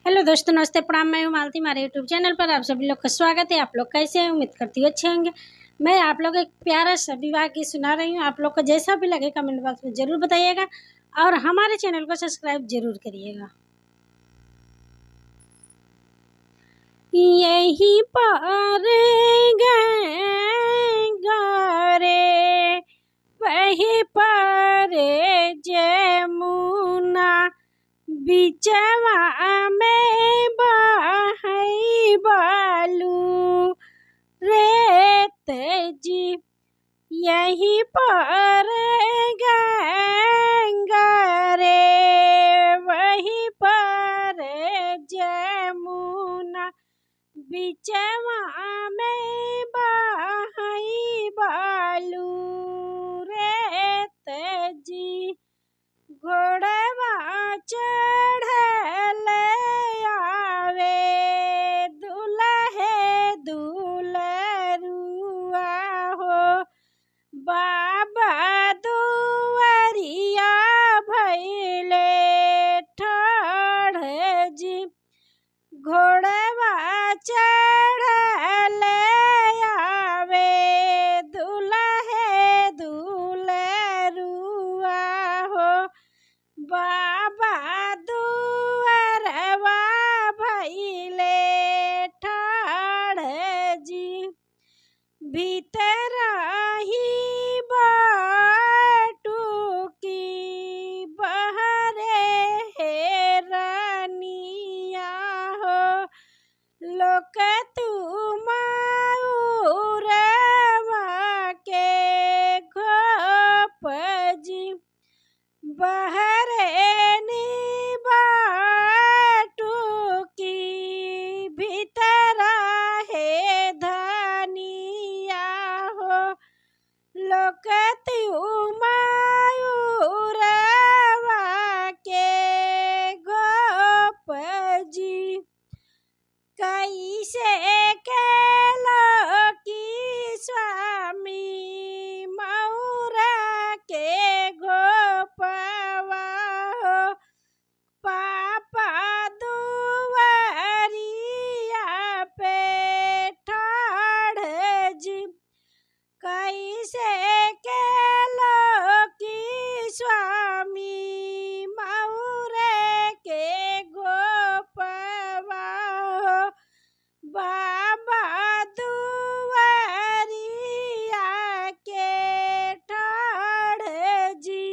Hello दोस्तों, नमस्ते, प्रणाम। मैं हूँ मालती। हमारे यूट्यूब चैनल पर आप सभी लोग का स्वागत है। आप लोग कैसे हैं? उम्मीद करती हूँ अच्छे होंगे। मैं आप लोग एक प्यारा सा विवाह गीत सुना रही हूँ। आप लोग को जैसा भी लगे कमेंट बॉक्स में जरूर बताइएगा और हमारे चैनल को सब्सक्राइब जरूर करिएगा। यही पर गए वही पर जमुना बिचवा में बहई बालू रेत जी। यही पर गंगा रे वही पर जमुना बिचवा में बहई बालू रेत जी। घोड़वा चढ़ल आवे दुल्हे दुलरुआ हो। बाबा दुआरिया भइले ठाढ़ जी। घोड़वा चढ़ल आवे दुल्हे दुलरुआ हो। बाबा दुआरवा भइले ठाढ़ जी। भीतर ही बटुकी बहरे हेरनिया हो। लोक तुमाउरवा के घोप जी। बहरे बाटुकी भीतर है धनिया हो। लोक तुमाउरवा के गोप जी। कैसे केलो की स्वामी मौरा के गोपवा हो। पापा दुआरिया पे ठाढ़ जी। कैसे केलो की स्वामी मौरे के गोपवा हो। बाबा दुआरिया के ठाढ़ जी।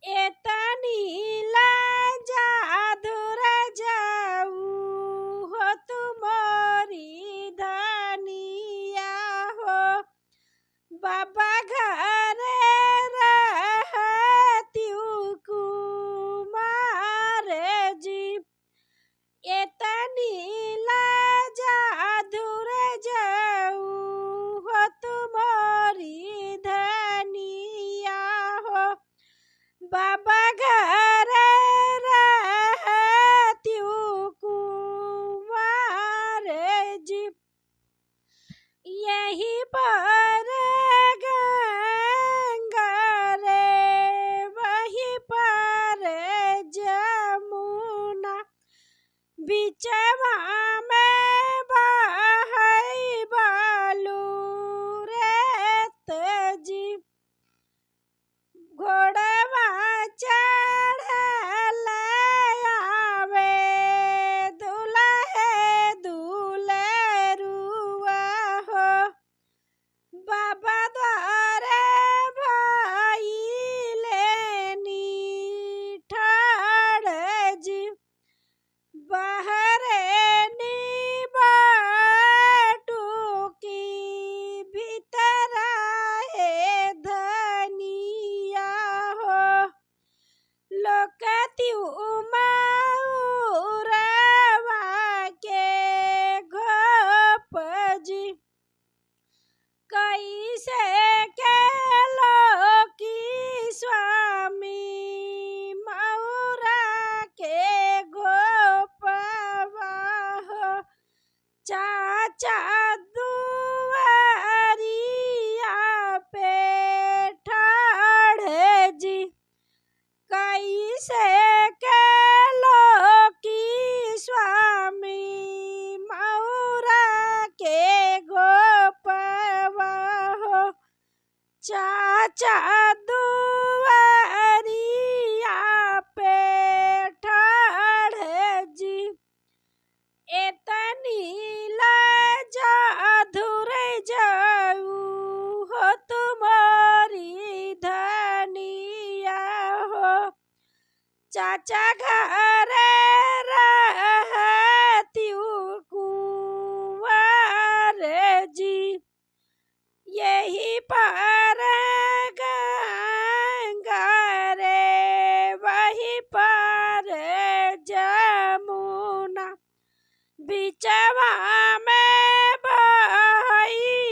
एतनी लाजा दूर जाऊ हो तुमोरी धनिया हो। बाबा घरे रहत्यू कुमार जी। एतनी लाजा दूर जाऊ हो तुमोरी धनिया हो। बाबा घरे रहत्यू कुमार जी। यही पर गंगा रे वही पर जमुना बिचवा में बहई बालू रेत जी। घोड़वा चढ़ल आवे दुल्हे दुलरुआ हो। बाबा द्वारे भइले ठाढ़ जी। बहरे बाटुकी भीतर है धनिया हो। लोक तुमाउरवा के घोप जी। कैसे केलो की स्वामी मौरा के गोपवा हो। चाचा दुआरिया पे ठाढ़ जी। कैसे केलो की दुआरिया पे ठाढ़ जी। एतनी लाजा अधूर जाऊ हो तुम्हारी धनिया हो। चाचा घर रहती कुंवर जी। यही पर गंगा रे वही पर जमुना। बिचवा में बहई